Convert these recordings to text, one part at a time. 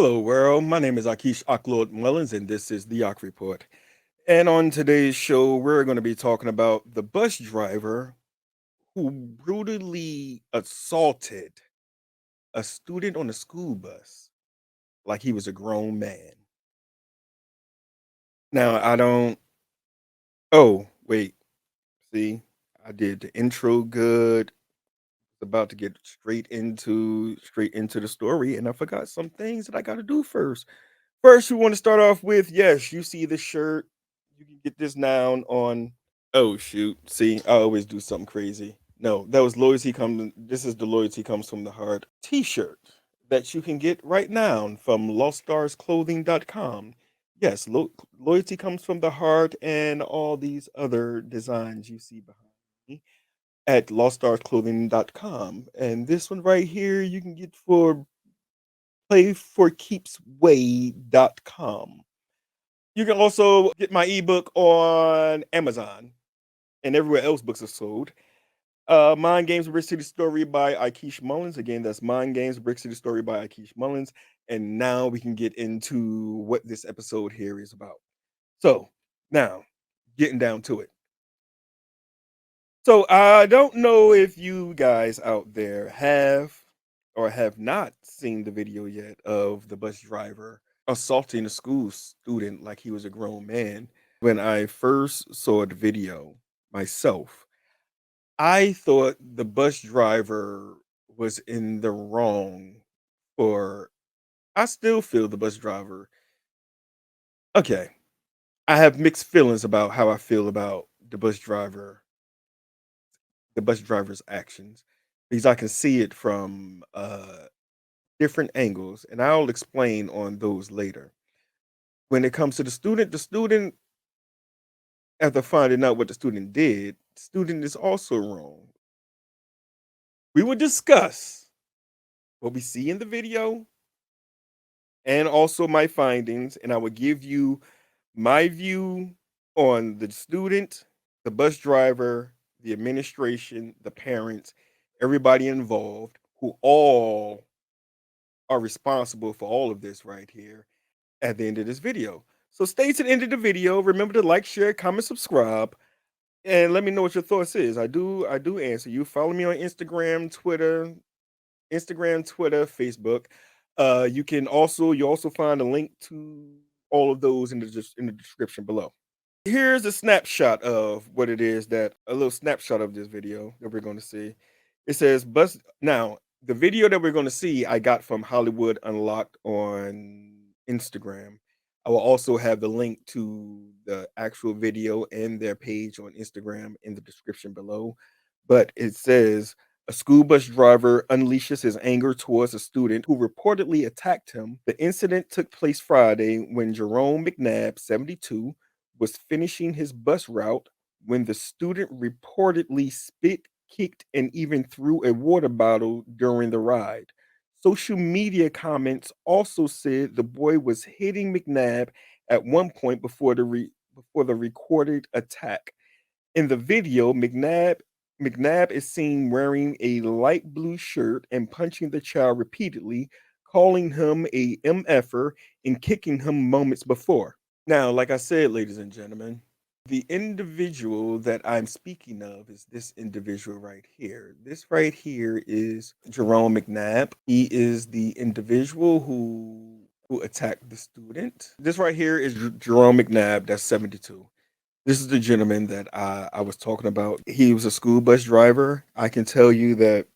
Hello, world. My name is Akish Aklord Mullins, and this is the Ak Report. And on today's show, we're going to be talking about the bus driver who brutally assaulted a student on a school bus like he was a grown man. Now, I don't. Oh, wait. See, I did the intro good. About to get straight into the story, and I forgot some things that I got to do first. First, we want to start off with yes, you see the shirt. You can get this now on. Oh shoot! See, I always do something crazy. No, that was loyalty comes. This is the loyalty comes from the heart T-shirt that you can get right now from LostStarsClothing.com. Yes, loyalty comes from the heart, and all these other designs you see behind me at LostStarsClothing.com. And this one right here, you can get for playforkeepsway.com. You can also get my ebook on Amazon and everywhere else books are sold. Mind Games Brick City Story by Aikish Mullins. Again, that's Mind Games Brick City Story by Aikish Mullins. And now we can get into what this episode here is about. So, now, getting down to it. So, I don't know if you guys out there have or have not seen the video yet of the bus driver assaulting a school student like he was a grown man. When I first saw the video myself, I thought the bus driver was in the wrong for I still feel the bus driver. Okay. I have mixed feelings about how I feel about the bus driver's actions because I can see it from different angles and I'll explain on those later. When it comes to the student after finding out what the student did, the student is also wrong. We will discuss what we see in the video and also my findings, and I will give you my view on the student, the bus driver, the administration, the parents, everybody involved, who all are responsible for all of this right here at the end of this video. So stay to the end of the video. Remember to like, share, comment, subscribe, and let me know what your thoughts is. I do answer you. Follow me on Instagram, Twitter, Facebook. You also find a link to all of those in the description below. Here's a snapshot of what it is that a little snapshot of this video that we're going to see. It says bus now the video that we're going to see I got from Hollywood Unlocked on Instagram. I will also have the link to the actual video and their page on Instagram in the description below. But it says a school bus driver unleashes his anger towards a student who reportedly attacked him. The incident took place Friday when Jerome McNabb, 72, was finishing his bus route when the student reportedly spit, kicked, and even threw a water bottle during the ride. Social media comments also said the boy was hitting McNabb at one point before the recorded attack. In the video, McNabb is seen wearing a light blue shirt and punching the child repeatedly, calling him a MFer and kicking him moments before. Now, like I said, ladies and gentlemen, the individual that I'm speaking of is this individual right here. This right here is Jerome McNabb. He is the individual who attacked the student. This right here is Jerome McNabb, that's 72. This is the gentleman that I was talking about. He was a school bus driver. I can tell you that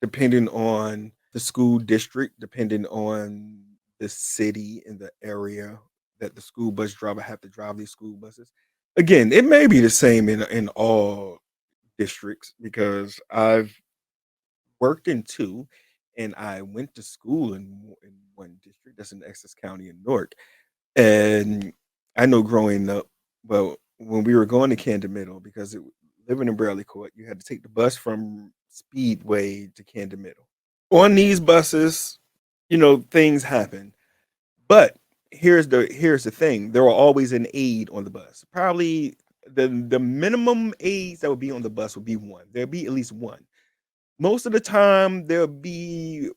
depending on the school district, depending on the city and the area that the school bus driver have to drive these school buses. Again, it may be the same in all districts because I've worked in two and I went to school in one district that's in Essex County in Newark. And I know growing up, well, when we were going to Camden Middle, because living in Bradley Court, you had to take the bus from Speedway to Camden Middle. On these buses, things happen. But here's the thing: there will always an aide on the bus. Probably the minimum aides that would be on the bus would be one. There'll be at least one. Most of the time, there'll be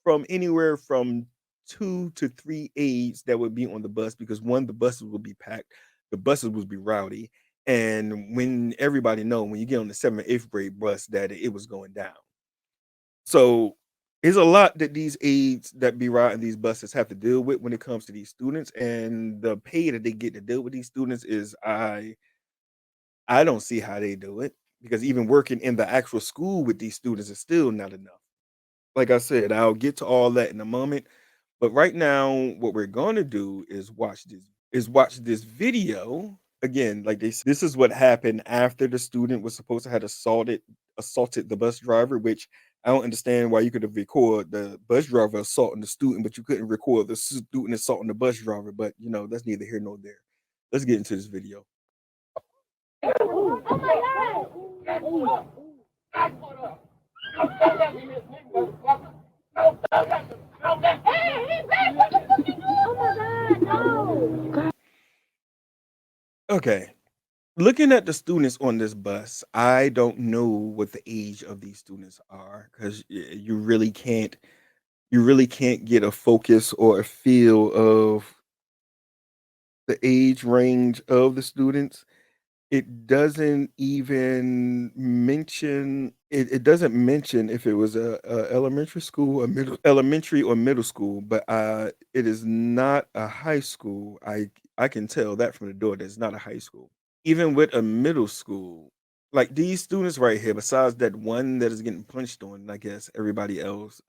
from anywhere from 2 to 3 aides that would be on the bus because one, the buses would be packed, the buses would be rowdy, and when everybody know when you get on the 7th or 8th grade bus that it was going down. So, it's a lot that these aides that be riding these buses have to deal with when it comes to these students, and the pay that they get to deal with these students is I don't see how they do it because even working in the actual school with these students is still not enough. Like I said, I'll get to all that in a moment, but right now what we're going to do is watch this video again. Like this is what happened after the student was supposed to have assaulted the bus driver, which I don't understand why you could have recorded the bus driver assaulting the student, but you couldn't record the student assaulting the bus driver. But that's neither here nor there. Let's get into this video. Okay. Looking at the students on this bus, I don't know what the age of these students are because you really can't get a focus or a feel of the age range of the students. It doesn't even mention it doesn't mention if it was a elementary school, a middle school, but it is not a high school. I can tell that from the door that it's not a high school. Even with a middle school, like these students right here, besides that one that is getting punched on, and I guess everybody else,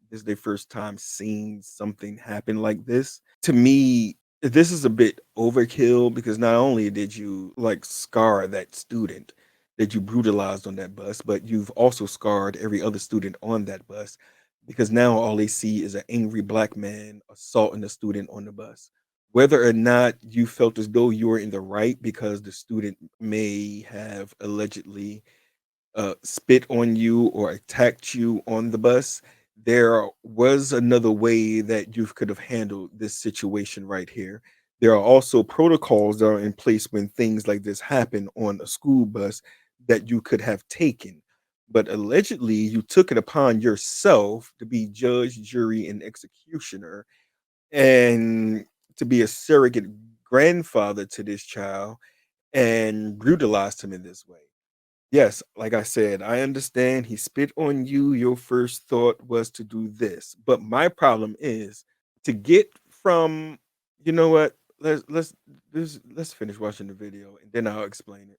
this is their first time seeing something happen like this. To me, this is a bit overkill because not only did you like scar that student that you brutalized on that bus, but you've also scarred every other student on that bus because now all they see is an angry black man assaulting a student on the bus. Whether or not you felt as though you were in the right because the student may have allegedly spit on you or attacked you on the bus, there was another way that you could have handled this situation right here. There are also protocols that are in place when things like this happen on a school bus that you could have taken. But allegedly, you took it upon yourself to be judge, jury, and executioner and to be a surrogate grandfather to this child and brutalized him in this way. Yes, like I said, I understand he spit on you. Your first thought was to do this. But my problem is to get from, you know what? Let's finish watching the video and then I'll explain it.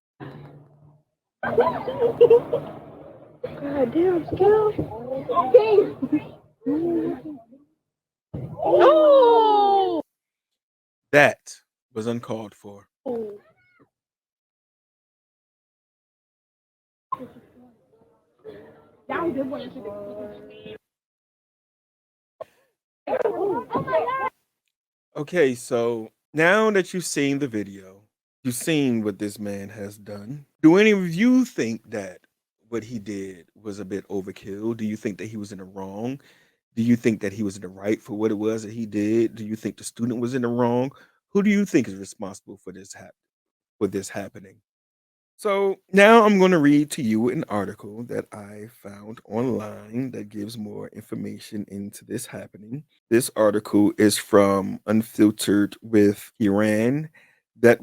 God damn, skill. No! That was uncalled for. Okay, so now that you've seen the video, you've seen what this man has done. Do any of you think that what he did was a bit overkill? Do you think that he was in the wrong? Do you think that he was in the right for what it was that he did? Do you think the student was in the wrong? Who do you think is responsible for this happening? So now I'm going to read to you an article that I found online that gives more information into this happening. This article is from Unfiltered with Iran. The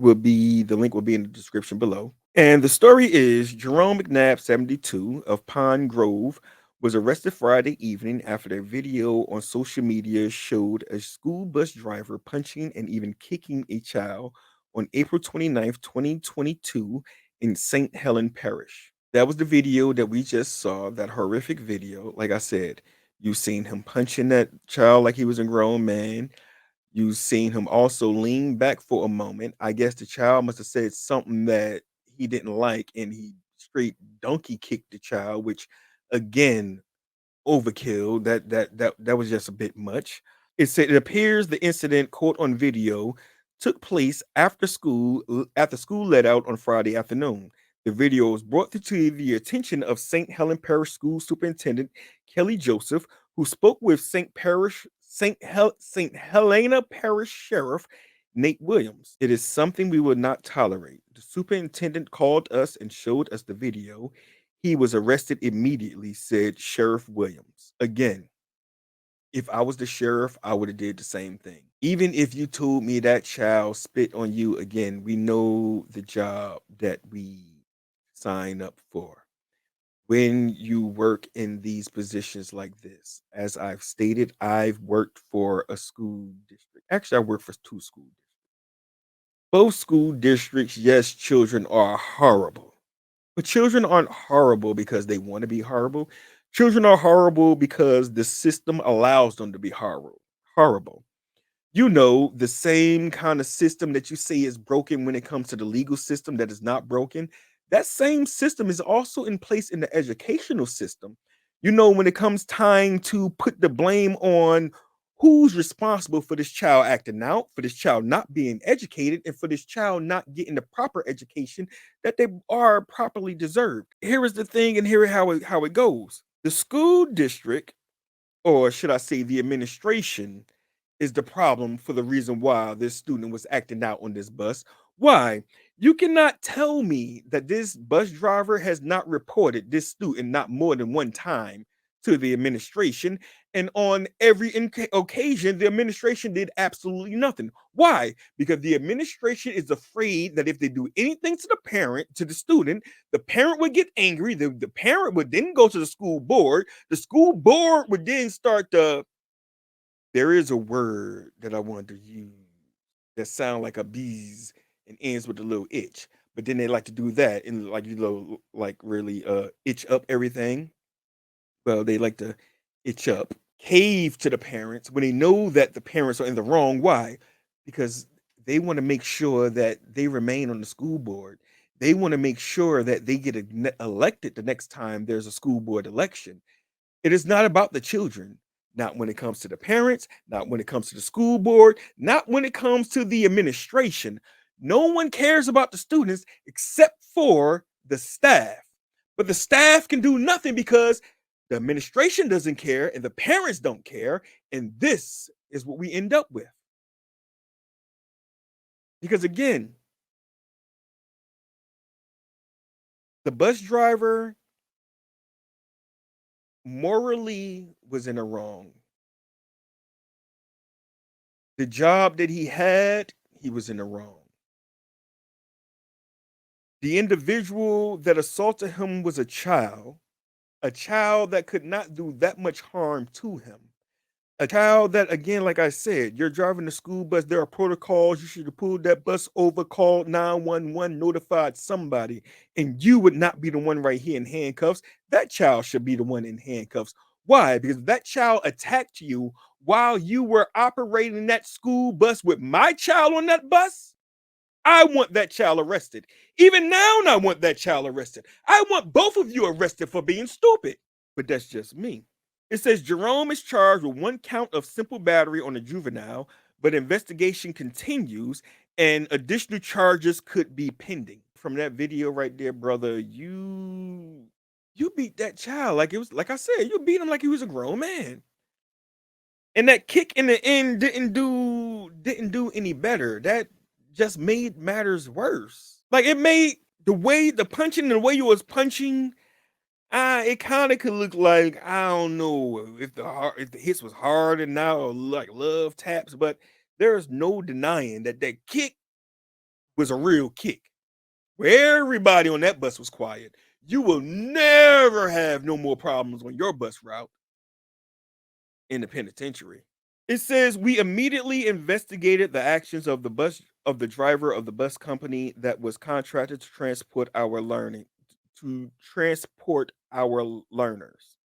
link will be in the description below. And the story is Jerome McNabb, 72, of Pine Grove, was arrested Friday evening after a video on social media showed a school bus driver punching and even kicking a child on April 29th, 2022 in St. Helen Parish. That was the video that we just saw, that horrific video. Like I said, you've seen him punching that child like he was a grown man. You've seen him also lean back for a moment. I guess the child must have said something that he didn't like, and he straight donkey kicked the child, which again, overkill. That was just a bit much. It appears the incident caught on video took place after school let out on Friday afternoon. The video was brought to the attention of St. Helen Parish School Superintendent Kelly Joseph, who spoke with St. Helena Parish Sheriff Nate Williams. It is something we will not tolerate. The superintendent called us and showed us the video. He was arrested immediately, said Sheriff Williams. Again, If I was the sheriff, I would have did the same thing. Even if you told me that child spit on you again, we know the job that we sign up for. When you work in these positions like this, as I've stated, I've worked for a school district. Actually, I worked for 2 school districts. Both school districts, yes, children are horrible. But children aren't horrible because they want to be horrible. Children are horrible because the system allows them to be horrible. You know, the same kind of system that you say is broken when it comes to the legal system that is not broken, that same system is also in place in the educational system. You know, when it comes time to put the blame on who's responsible for this child acting out, for this child not being educated, and for this child not getting the proper education that they are properly deserved. Here is the thing, and here is how it goes. The school district, or should I say the administration, is the problem for the reason why this student was acting out on this bus. Why? You cannot tell me that this bus driver has not reported this student not more than one time to the administration. And on every occasion, the administration did absolutely nothing. Why? Because the administration is afraid that if they do anything to the parent, to the student, the parent would get angry. The parent would then go to the school board. The school board would then start to, there is a word that I wanted to use that sound like a bees and ends with a little itch, but then they like to do that and like like really itch up everything. Well, they like to itch up, cave to the parents when they know that the parents are in the wrong. Why? Because they want to make sure that they remain on the school board. They want to make sure that they get elected the next time there's a school board election. It is not about the children, not when it comes to the parents, not when it comes to the school board, not when it comes to the administration. No one cares about the students except for the staff. But the staff can do nothing because the administration doesn't care and the parents don't care. And this is what we end up with. Because again, the bus driver morally was in the wrong. The job that he had, he was in the wrong. The individual that assaulted him was a child that could not do that much harm to him. A child that, again, like I said, you're driving the school bus, there are protocols. You should have pulled that bus over, called 911, notified somebody, and you would not be the one right here in handcuffs. That child should be the one in handcuffs. Why? Because that child attacked you while you were operating that school bus with my child on that bus. I want that child arrested. Even now, I want that child arrested. I want both of you arrested for being stupid. But that's just me. It says Jerome is charged with 1 count of simple battery on a juvenile, but investigation continues and additional charges could be pending. From that video right there, brother, you beat that child like it was, like I said, you beat him like he was a grown man. And that kick in the end didn't do any better. That just made matters worse. Like it made the punching and the way you was punching, it kind of could look like, I don't know if the hits was hard and now like love taps, but there's no denying that that kick was a real kick. Where everybody on that bus was quiet. You will never have no more problems on your bus route in the penitentiary. It says we immediately investigated the actions of the driver of the bus company that was contracted to transport our learners.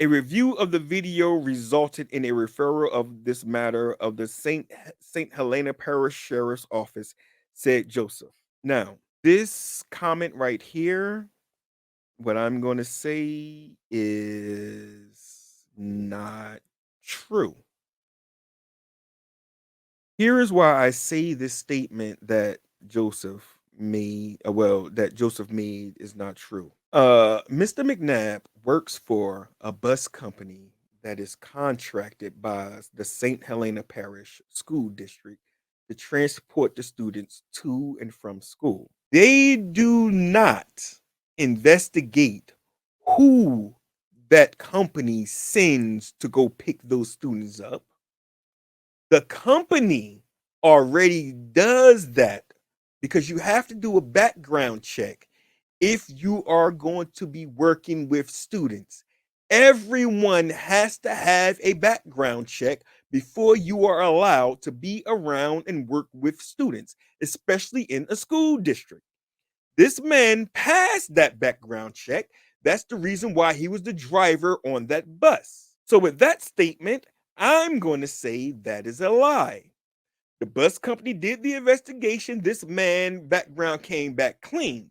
A review of the video resulted in a referral of this matter of the St. Helena Parish Sheriff's Office, said Joseph. Now, this comment right here, what I'm going to say is not true. Here is why I say this statement that Joseph made, that Joseph made is not true. Mr. McNabb works for a bus company that is contracted by the St. Helena Parish School District to transport the students to and from school. They do not investigate who that company sends to go pick those students up. The company already does that because you have to do a background check if you are going to be working with students. Everyone has to have a background check before you are allowed to be around and work with students, especially in a school district. This man passed that background check. That's the reason why he was the driver on that bus. So, with that statement, I'm going to say that is a lie. The bus company did the investigation. This man background came back clean.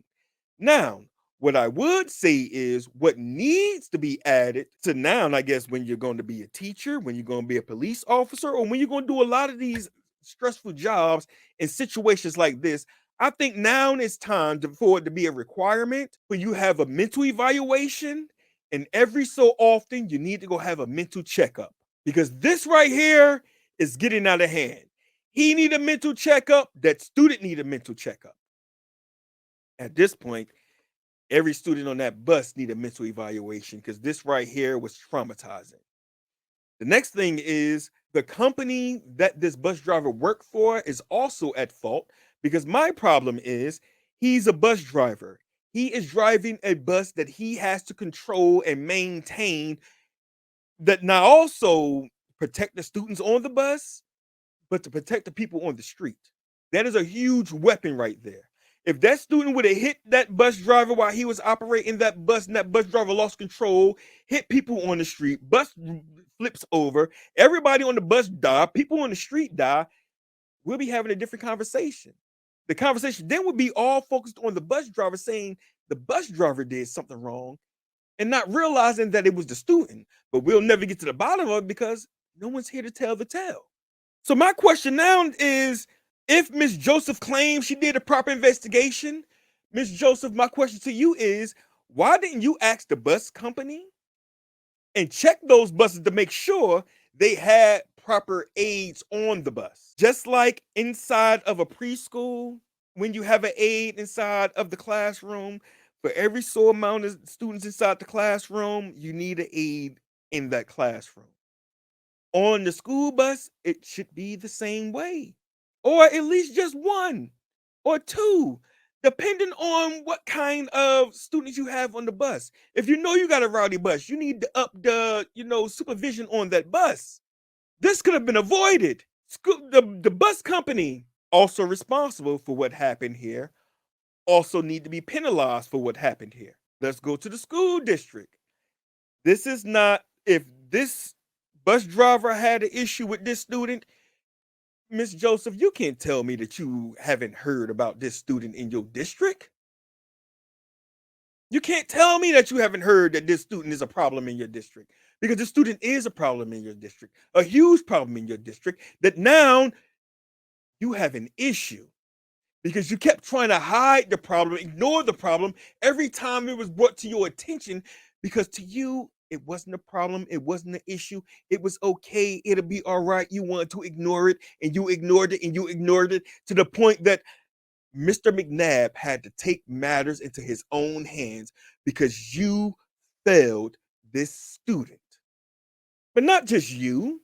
Now, what I would say is what needs to be added to now, I guess, when you're going to be a teacher, when you're going to be a police officer, or when you're going to do a lot of these stressful jobs in situations like this, I think now it's time for it to be a requirement when you have a mental evaluation, and every so often you need to go have a mental checkup because this right here is getting out of hand. He need a mental checkup. That student need a mental checkup. At this point, every student on that bus need a mental evaluation because this right here was traumatizing. The next thing is the company that this bus driver worked for is also at fault because my problem is he's a bus driver. He is driving a bus that he has to control and maintain that not also protect the students on the bus, but to protect the people on the street. That is a huge weapon right there. If that student would have hit that bus driver while he was operating that bus and that bus driver lost control, hit people on the street, bus flips over, everybody on the bus die, people on the street die, we'll be having a different conversation. The conversation then would be all focused on the bus driver saying the bus driver did something wrong and not realizing that it was the student. But we'll never get to the bottom of it because no one's here to tell the tale. So my question now is, if Miss Joseph claims she did a proper investigation, Miss Joseph, my question to you is, why didn't you ask the bus company and check those buses to make sure they had proper aids on the bus? Just like inside of a preschool, when you have an aid inside of the classroom, for every so amount of students inside the classroom, you need an aid in that classroom. On the school bus, it should be the same way, or at least just one or two, depending on what kind of students you have on the bus. If you know you got a rowdy bus, you need to up the supervision on that bus. This could have been avoided. The bus company also responsible for what happened here also need to be penalized for what happened here. Let's go to the school district. This is not, if this bus driver had an issue with this student, Miss Joseph, you can't tell me that you haven't heard about this student in your district. You can't tell me that you haven't heard that this student is a problem in your district, because the student is a problem in your district, a huge problem in your district, that now you have an issue because you kept trying to hide the problem, ignore the problem every time it was brought to your attention, because to you, it wasn't a problem, it wasn't an issue, it was okay, it'll be all right. You wanted to ignore it, and you ignored it, and you ignored it to the point that Mr. McNabb had to take matters into his own hands because you failed this student. But not just you,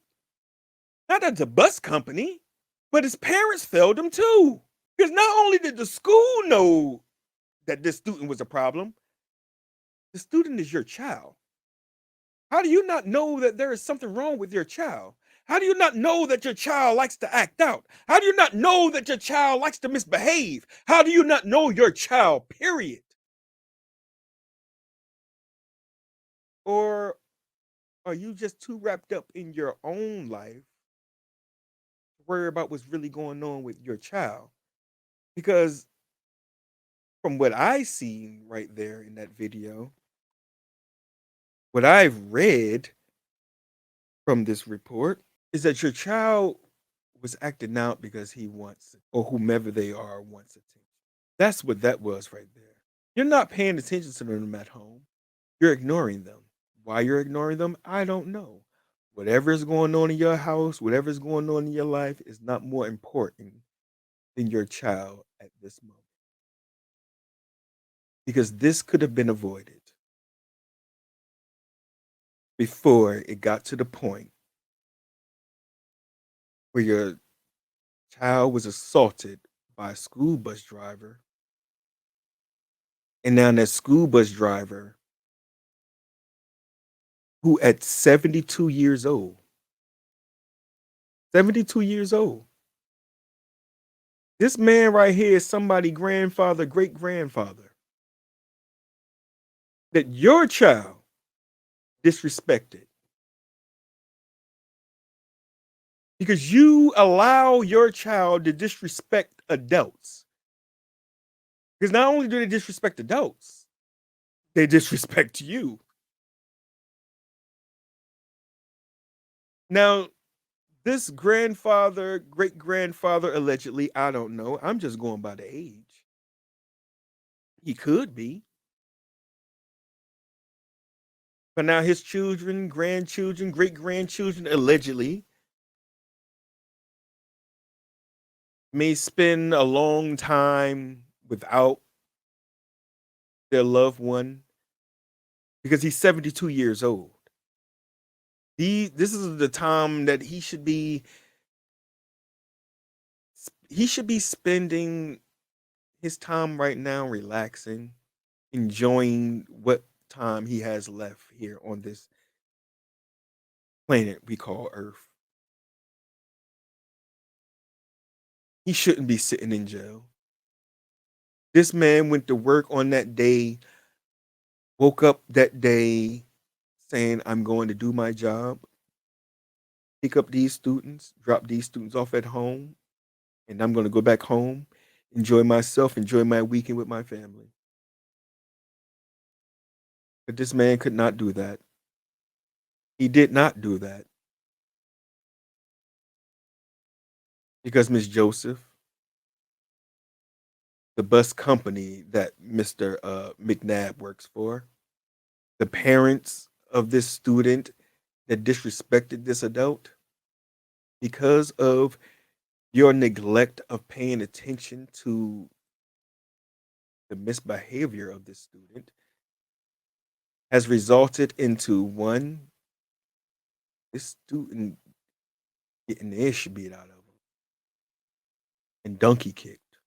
not just the bus company, but his parents failed him too. Because not only did the school know that this student was a problem, the student is your child. How do you not know that there is something wrong with your child? How do you not know that your child likes to act out? How do you not know that your child likes to misbehave? How do you not know your child, period? Or are you just too wrapped up in your own life to worry about what's really going on with your child? Because from what I seen right there in that video, what I've read from this report is that your child was acting out because he wants, or whomever they are wants attention. That's what that was right there. You're not paying attention to them at home. You're ignoring them. Why you're ignoring them, I don't know. Whatever is going on in your house, whatever is going on in your life is not more important than your child at this moment. Because this could have been avoided. before it got to the point where your child was assaulted by a school bus driver, and now that school bus driver, who at 72 years old, 72 years old, this man right here is somebody grandfather, great grandfather, that your child disrespected because you allow your child to disrespect adults. Because not only do they disrespect adults, they disrespect you. Now, this grandfather, great grandfather, allegedly, I don't know. I'm just going by the age. He could be. But now his children, grandchildren, great grandchildren, allegedly, may spend a long time without their loved one because he's 72 years old. This is the time that he should be spending his time right now relaxing, enjoying what time he has left here on this planet we call Earth. He shouldn't be sitting in jail. This man went to work on that day, woke up that day saying, I'm going to do my job, pick up these students, drop these students off at home, and I'm going to go back home, enjoy myself, enjoy my weekend with my family. But this man could not do that. He did not do that because Miss Joseph, the bus company that Mr. McNabb works for, the parents of this student that disrespected this adult, because of your neglect of paying attention to the misbehavior of this student, has resulted into one, this student getting the ish beat out of him and donkey kicked.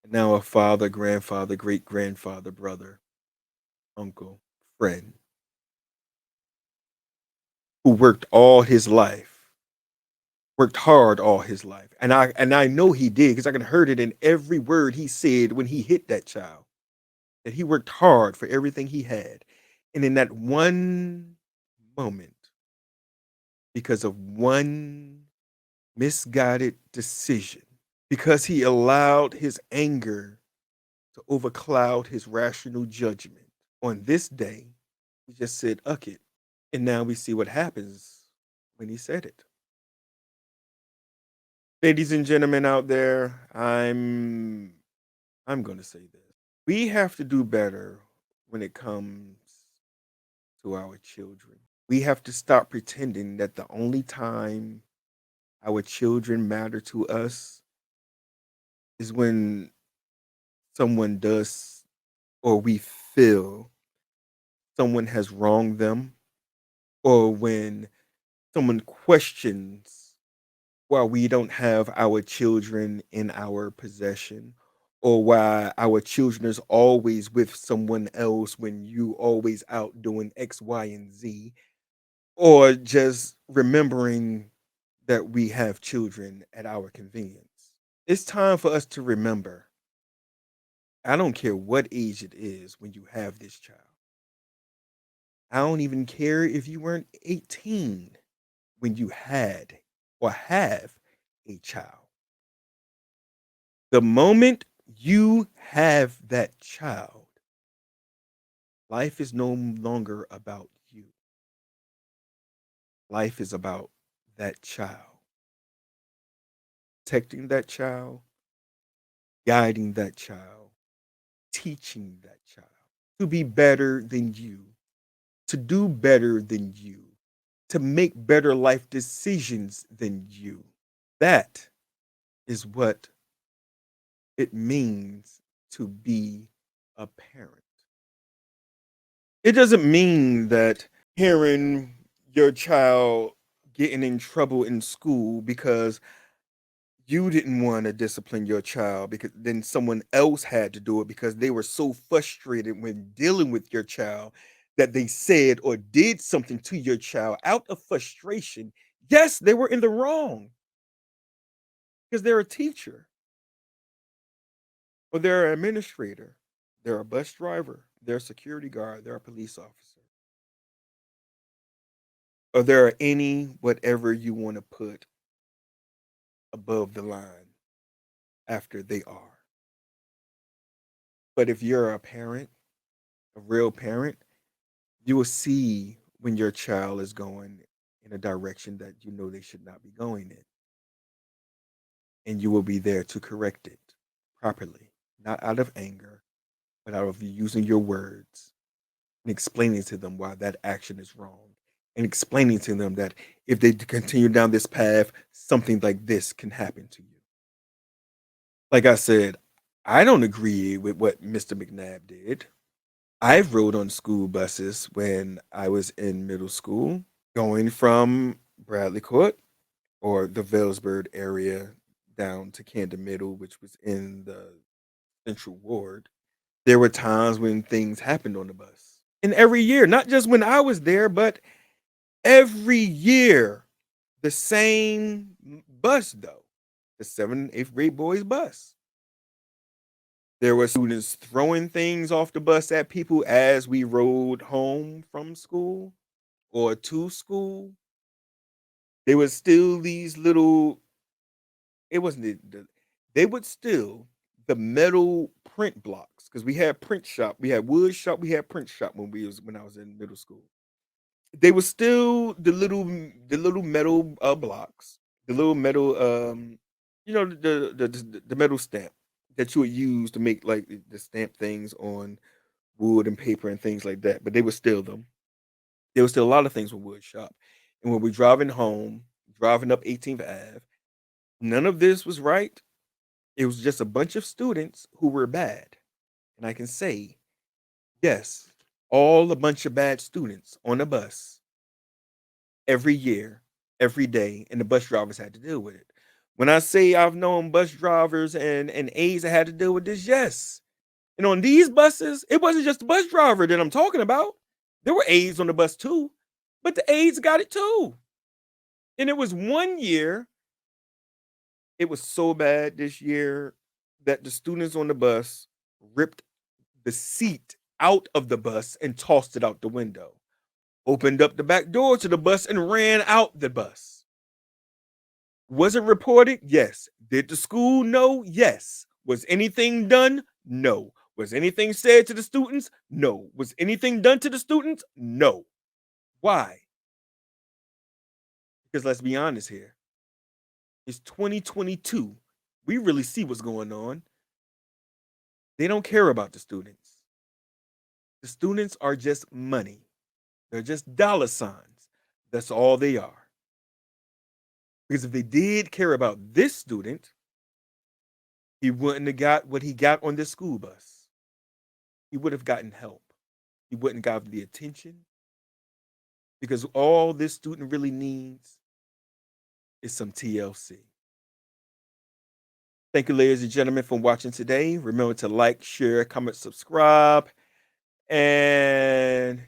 And now a father, grandfather, great grandfather, brother, uncle, friend, who worked all his life, worked hard all his life. And I know he did because I can heard it in every word he said when he hit that child. That he worked hard for everything he had. And in that one moment, because of one misguided decision, because he allowed his anger to overcloud his rational judgment, on this day, he just said, "Uck it." And now we see what happens when he said it. Ladies and gentlemen out there, I'm going to say this. We have to do better when it comes to our children. We have to stop pretending that the only time our children matter to us is when someone does or we feel someone has wronged them or when someone questions why we don't have our children in our possession or why our children is always with someone else when you always out doing X, Y, and Z, or just remembering that we have children at our convenience. It's time for us to remember. I don't care what age it is when you have this child. I don't even care if you weren't 18 when you had or have a child. The moment you have that child, life is no longer about you. Life is about that child, protecting that child, guiding that child, teaching that child to be better than you, to do better than you, to make better life decisions than you. That is what it means to be a parent. It doesn't mean that hearing your child getting in trouble in school because you didn't want to discipline your child because then someone else had to do it because they were so frustrated when dealing with your child that they said or did something to your child out of frustration. Yes, they were in the wrong because they're a teacher or they're an administrator, they're a bus driver, they're a security guard, they're a police officer, or they're any whatever you want to put above the line after they are. But if you're a parent, a real parent, you will see when your child is going in a direction that you know they should not be going in, and you will be there to correct it properly, not out of anger, but out of you using your words and explaining to them why that action is wrong, and explaining to them that if they continue down this path, something like this can happen to you. Like I said, I don't agree with what Mr. McNabb did. I've rode on school buses when I was in middle school, going from Bradley Court or the Vailsburg area down to Camden Middle, which was in the Central Ward. There were times when things happened on the bus. And every year, not just when I was there, but every year, the same bus, though, the 7th and 8th grade boys bus. There were students throwing things off the bus at people as we rode home from school or to school. There was still these little, it wasn't they would steal the metal print blocks because we had print shop, we had wood shop, we had print shop when I was in middle school. They were still the little metal blocks, the little metal the metal stamp that you would use to make like the stamp things on wood and paper and things like that. But they would steal them. There was still a lot of things with wood shop. And when we're driving home, driving up 18th Ave, none of this was right. It was just a bunch of students who were bad. And I can say, yes, all a bunch of bad students on a bus every year, every day, and the bus drivers had to deal with it. When I say I've known bus drivers and aides that had to deal with this, yes. And on these buses, it wasn't just the bus driver that I'm talking about. There were aides on the bus too, but the aides got it too. And it was one year, it was so bad this year that the students on the bus ripped the seat out of the bus and tossed it out the window, opened up the back door to the bus and ran out the bus. Was it reported? Yes. Did the school know? Yes. Was anything done? No. Was anything said to the students? No. Was anything done to the students? No. Why? Because let's be honest here. It's 2022. We really see what's going on. They don't care about the students. The students are just money. They're just dollar signs. That's all they are. Because if they did care about this student, he wouldn't have got what he got on this school bus. He would have gotten help. He wouldn't have gotten the attention. Because all this student really needs is some TLC. Thank you, ladies and gentlemen, for watching today. Remember to like, share, comment, subscribe, and